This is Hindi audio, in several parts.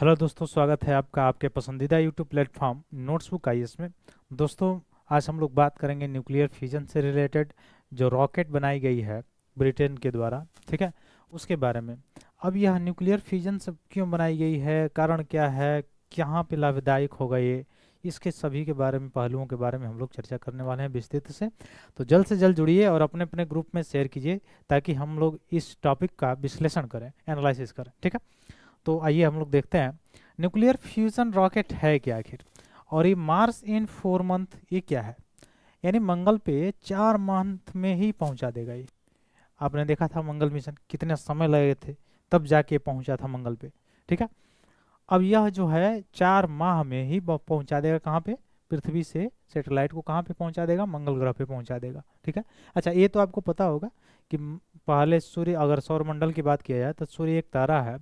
हेलो दोस्तों, स्वागत है आपका आपके पसंदीदा यूट्यूब प्लेटफॉर्म नोट्सबुक आईएएस में। दोस्तों, आज हम लोग बात करेंगे न्यूक्लियर फ्यूजन से रिलेटेड जो रॉकेट बनाई गई है ब्रिटेन के द्वारा, ठीक है, उसके बारे में। अब यह न्यूक्लियर फ्यूजन से क्यों बनाई गई है, कारण क्या है, कहाँ पे लाभदायक होगा ये, इसके सभी के बारे में, पहलुओं के बारे में हम लोग चर्चा करने वाले हैं विस्तृत से। तो जल्द से जल्द जुड़िए और अपने अपने ग्रुप में शेयर कीजिए ताकि हम लोग इस टॉपिक का विश्लेषण करें, एनालिसिस करें, ठीक है। तो आइए हम लोग देखते हैं न्यूक्लियर फ्यूजन रॉकेट है क्या आखिर, और ये मार्स इन 4 मंथ ये क्या है। यानी मंगल पे 4 मंथ में ही पहुंचा देगा ये। आपने देखा था मंगल मिशन कितने समय लगे थे तब जाके पहुंचा था मंगल पे, ठीक है। अब यह जो है 4 माह में ही पहुंचा देगा कहाँ पे, पृथ्वी से सैटेलाइट को कहाँ पे पहुंचा देगा, मंगल ग्रह पे पहुंचा देगा, ठीक है। अच्छा, ये तो आपको पता होगा कि पहले सूर्य, अगर सौरमंडल की बात किया जाए तो सूर्य एक तारा है,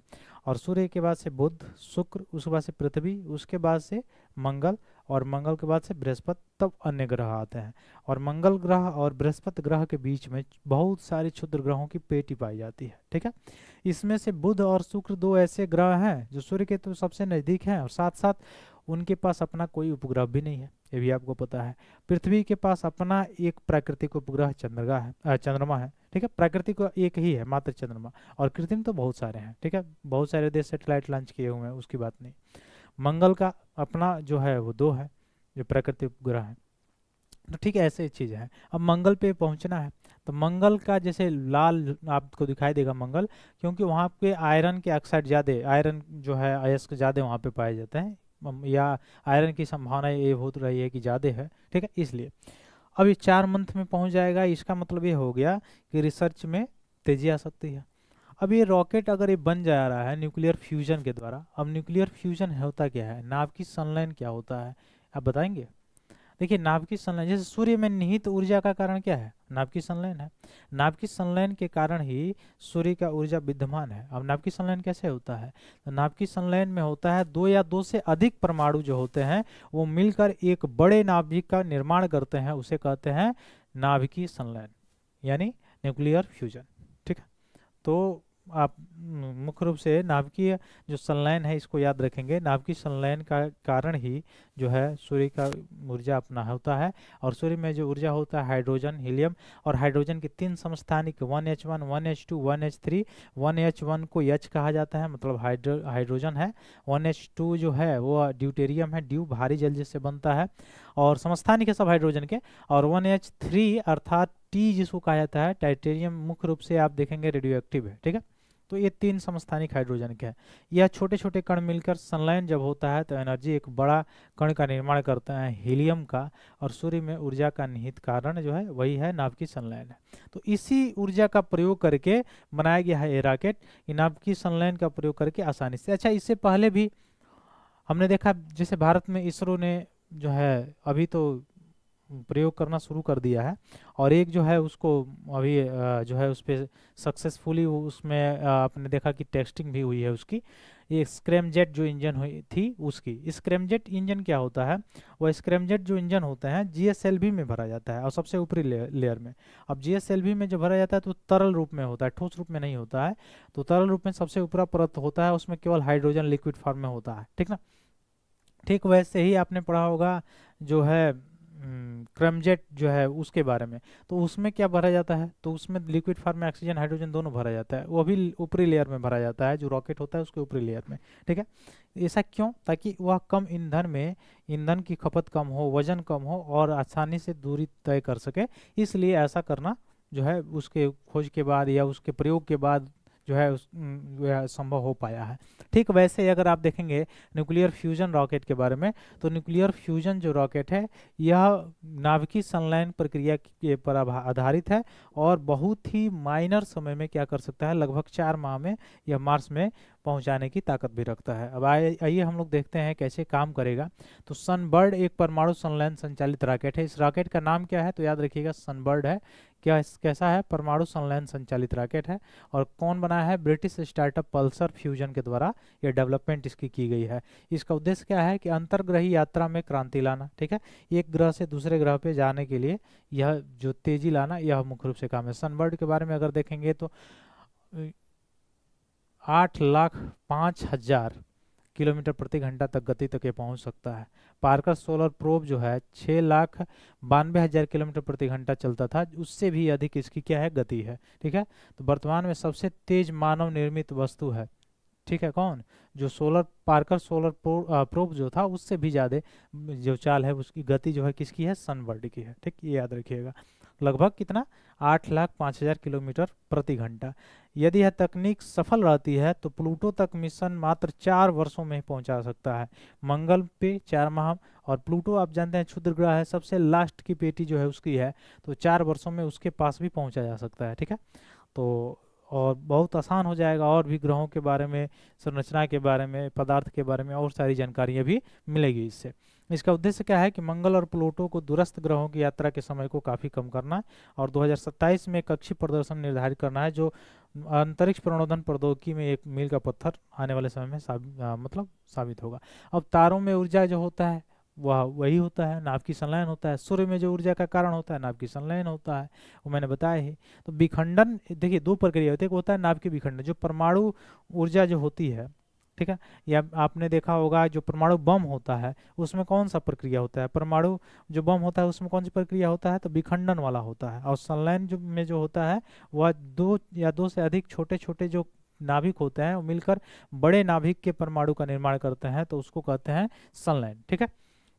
और सूर्य के बाद से बुध, शुक्र, उसके बाद से पृथ्वी, उसके बाद से मंगल, और मंगल के बाद से बृहस्पति, तब अन्य ग्रह आते हैं। और मंगल ग्रह और बृहस्पति ग्रह के बीच में बहुत सारी क्षुद्र ग्रहों की पेटी पाई जाती है, ठीक है। इसमें से बुध और शुक्र दो ऐसे ग्रह हैं जो सूर्य के तो सबसे नज़दीक हैं, और साथ साथ उनके पास अपना कोई उपग्रह भी नहीं है, ये भी आपको पता है। पृथ्वी के पास अपना एक प्राकृतिक उपग्रह चंद्रमा है, ठीक है। प्राकृतिक एक ही है मात्र, चंद्रमा, और कृत्रिम तो बहुत सारे हैं, ठीक है। बहुत सारे देश सैटेलाइट लॉन्च किए हुए हैं, उसकी बात नहीं। मंगल का अपना जो है वो दो है जो प्राकृतिक उपग्रह है। तो ठीक है, ऐसे चीज़ है। अब मंगल पे पहुंचना है तो मंगल का जैसे लाल आपको दिखाई देगा मंगल, क्योंकि वहाँ पे आयरन के ऑक्साइड ज़्यादा, आयरन जो है अयस्क ज़्यादा वहाँ पे पाए जाते हैं, या आयरन की संभावना ये हो रही है कि ज़्यादा है, ठीक है, इसलिए। अब ये 4 मंथ में पहुंच जाएगा, इसका मतलब ये हो गया कि रिसर्च में तेजी आ सकती है। अब ये रॉकेट अगर ये बन जा रहा है न्यूक्लियर फ्यूजन के द्वारा, अब न्यूक्लियर फ्यूजन होता क्या है, नाभ की संलयन क्या होता है, आप बताएंगे। देखिए, नाभ की संलयन, जैसे सूर्य में निहित ऊर्जा का कारण क्या है, नाभ की संलयन है। नाभ की संलयन के कारण ही सूर्य का ऊर्जा विद्यमान है। अब नाभ की संलयन कैसे होता है, तो नाभ की संलयन में होता है दो या दो से अधिक परमाणु जो होते हैं वो मिलकर एक बड़े नाभिक का निर्माण करते हैं, उसे कहते हैं नाभिकीय संलयन, यानी न्यूक्लियर फ्यूजन, ठीक है। तो आप मुख्य रूप से नाभिकीय जो संलयन है इसको याद रखेंगे। नाभिकीय संलयन का कारण ही जो है सूर्य का ऊर्जा अपना होता है, और सूर्य में जो ऊर्जा होता है हाइड्रोजन, हीलियम, और हाइड्रोजन के 3 समस्थानिक 1H1, 1H2, 1H3। 1H1 को H कहा जाता है, मतलब हाइड्रोजन है। 1H2 जो है वो ड्यूटेरियम है, ड्यू भारी जल जिससे बनता है, और समस्थानिक है सब हाइड्रोजन के। और 1H3 अर्थात टी जिसको कहा जाता है टाइटेनियम, मुख्य रूप से आप देखेंगे रेडियो एक्टिव है, ठीक है। तो ये 3 समस्थानिक हाइड्रोजन के हैं। यह छोटे छोटे कण मिलकर संलयन जब होता है तो एनर्जी एक बड़ा कण का निर्माण करते हैं, हीलियम का, और सूर्य में ऊर्जा का निहित कारण जो है वही है नाभिकीय संलयन है। तो इसी ऊर्जा का प्रयोग करके बनाया गया है ये रॉकेट, ये नाभिकीय संलयन का प्रयोग करके आसानी से। अच्छा, इससे पहले भी हमने देखा, जैसे भारत में इसरो ने जो है अभी तो प्रयोग करना शुरू कर दिया है, और एक जो है उसको अभी जो है उस पर सक्सेसफुली उसमें आपने देखा कि टेस्टिंग भी हुई है उसकी। ये स्क्रैमजेट जो इंजन हुई थी उसकी, स्क्रैमजेट इंजन क्या होता है, वह स्क्रैमजेट जो इंजन होते हैं जीएसएलवी में भरा जाता है, और सबसे ऊपरी लेयर में। अब जीएसएलवी में जब भरा जाता है तो तरल रूप में होता है, ठोस रूप में नहीं होता है। तो तरल रूप में सबसे ऊपरा परत होता है, उसमें केवल हाइड्रोजन लिक्विड फॉर्म में होता है, ठीक ना। ठीक वैसे ही आपने पढ़ा होगा जो है क्रमजेट जो है उसके बारे में। तो उसमें क्या भरा जाता है, तो उसमें लिक्विड फॉर्म में ऑक्सीजन हाइड्रोजन दोनों भरा जाता है, वो भी ऊपरी लेयर में भरा जाता है, जो रॉकेट होता है उसके ऊपरी लेयर में, ठीक है। ऐसा क्यों, ताकि वह कम ईंधन में, ईंधन की खपत कम हो, वजन कम हो, और आसानी से दूरी तय कर सके, इसलिए ऐसा करना जो है उसके खोज के बाद या उसके प्रयोग के बाद जो है वह संभव हो पाया है। ठीक वैसे ही अगर आप देखेंगे न्यूक्लियर फ्यूजन रॉकेट के बारे में, तो न्यूक्लियर फ्यूजन जो रॉकेट है यह नाभिकीय संलयन प्रक्रिया के पर आधारित है, और बहुत ही माइनर समय में क्या कर सकता है, लगभग 4 माह में यह मार्स में पहुंचाने की ताकत भी रखता है। अब आइए हम लोग देखते हैं कैसे काम करेगा। तो सनबर्ड एक परमाणु संलयन संचालित रॉकेट है। इस रॉकेट का नाम क्या है, तो याद रखिएगा सनबर्ड है। क्या कैसा है, परमाणु संलयन संचालित रॉकेट है, और कौन बनाया है, ब्रिटिश स्टार्टअप पल्सर फ्यूजन के द्वारा यह डेवलपमेंट इसकी की गई है। इसका उद्देश्य क्या है कि अंतर्ग्रही यात्रा में क्रांति लाना, ठीक है। एक ग्रह से दूसरे ग्रह पे जाने के लिए यह जो तेजी लाना, यह मुख्य रूप से काम है। सनबर्ड के बारे में अगर देखेंगे तो 8,05,000 किलोमीटर प्रति घंटा तक गति तक ये पहुंच सकता है। पार्कर सोलर प्रोब जो है 6,92,000 किलोमीटर प्रति घंटा चलता था, उससे भी अधिक इसकी क्या है, गति है। ठीक है, तो वर्तमान में सबसे तेज मानव निर्मित वस्तु है। ठीक है, कौन, जो पार्कर सोलर प्रोब जो था उससे भी ज़्यादा जो चाल है उसकी गति जो है किसकी है, सनबर्ड की है। ठीक, ये याद रखिएगा। लगभग कितना, 8,05,000 किलोमीटर प्रति घंटा। यदि यह तकनीक सफल रहती है तो प्लूटो तक मिशन मात्र 4 वर्षों में ही पहुंचा सकता है। मंगल पे 4 माह, और प्लूटो आप जानते हैं क्षुद्र ग्रह है, सबसे लास्ट की पेटी जो है उसकी है, तो 4 वर्षों में उसके पास भी पहुंचा जा सकता है। ठीक है, तो और बहुत आसान हो जाएगा, और भी ग्रहों के बारे में, संरचना के बारे में, पदार्थ के बारे में और सारी जानकारियाँ भी मिलेगी इससे। इसका उद्देश्य क्या है कि मंगल और प्लूटो को दूरस्थ ग्रहों की यात्रा के समय को काफ़ी कम करना है, और 2027 में कक्षीय प्रदर्शन निर्धारित करना है, जो अंतरिक्ष प्रणोदन प्रौद्योगिकी में एक मील का पत्थर आने वाले समय में साबित होगा। अब तारों में ऊर्जा जो होता है वह वही होता है, नाभ की संलयन होता है। सूर्य में जो ऊर्जा का कारण होता है नाभ की संलयन होता है, वो मैंने बताया ही। तो विखंडन, देखिए 2 प्रक्रिया होती है, एक होता है नाभ के विखंडन, जो परमाणु ऊर्जा जो होती है, ठीक है, या आपने देखा होगा जो परमाणु बम होता है उसमें कौन सा प्रक्रिया होता है, परमाणु जो बम होता है उसमें कौन सी प्रक्रिया होता है, तो विखंडन वाला होता है। और संलयन जो होता है वह 2 से अधिक छोटे छोटे जो नाभिक होते हैं वो मिलकर बड़े नाभिक के परमाणु का निर्माण करते हैं, तो उसको कहते हैं संलयन। ठीक है,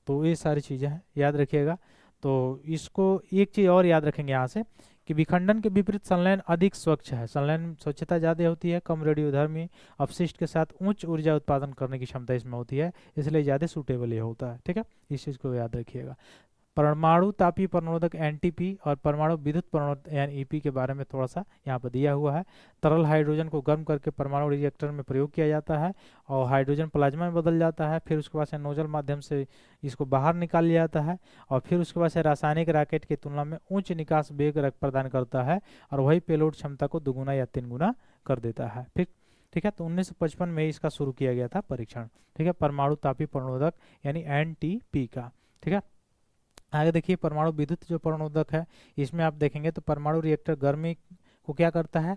तो ये सारी चीज़ें हैं, याद रखिएगा। तो इसको एक चीज़ और याद रखेंगे यहाँ से कि विखंडन के विपरीत संलयन अधिक स्वच्छ है। संलयन स्वच्छता ज़्यादा होती है, कम रेडियोधर्मी अपशिष्ट के साथ उच्च ऊर्जा उत्पादन करने की क्षमता इसमें होती है, इसलिए ज़्यादा सूटेबल ये होता है। ठीक है, इस चीज़ को याद रखिएगा। परमाणु तापीय प्रणोदक एनटीपी और परमाणु विद्युत प्रणोदक एनईपी के बारे में थोड़ा सा यहाँ पर दिया हुआ है। तरल हाइड्रोजन को गर्म करके परमाणु रिएक्टर में प्रयोग किया जाता है और हाइड्रोजन प्लाज्मा में बदल जाता है, फिर उसके बाद से नोजल माध्यम से इसको बाहर निकाल लिया जाता है, और फिर उसके बाद से रासायनिक रॉकेट की तुलना में उच्च निकास वेग प्रदान करता है, और वही पेलोड क्षमता को 2 गुना या 3 गुना कर देता है। फिर ठीक है, तो 1955 में इसका शुरू किया गया था परीक्षण। ठीक है, परमाणु तापीय प्रणोदक यानी एनटीपी का। ठीक है, आगे देखिए परमाणु विद्युत जो प्रणोदक है, इसमें आप देखेंगे तो परमाणु रिएक्टर गर्मी को क्या करता है,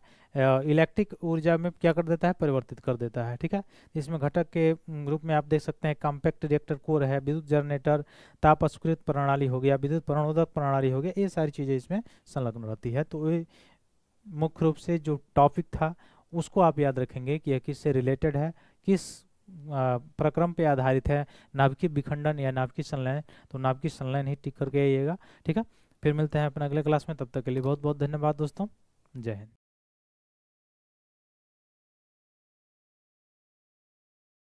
इलेक्ट्रिक ऊर्जा में क्या कर देता है, परिवर्तित कर देता है। ठीक है, इसमें घटक के रूप में आप देख सकते हैं कॉम्पैक्ट रिएक्टर कोर है, विद्युत जनरेटर, ताप अस्वीकृत प्रणाली हो गया, विद्युत प्रणोदक प्रणाली हो गया, ये सारी चीज़ें इसमें संलग्न रहती है। तो ये मुख्य रूप से जो टॉपिक था उसको आप याद रखेंगे कि यह किससे रिलेटेड है, किस प्रक्रम पे आधारित है, नाभिकीय विखंडन या नाभिकीय संलयन। तो नाभिकीय संलयन ही टिक करके आइएगा। ठीक है, फिर मिलते हैं अपने अगले क्लास में, तब तक के लिए बहुत बहुत धन्यवाद दोस्तों, जय हिंद।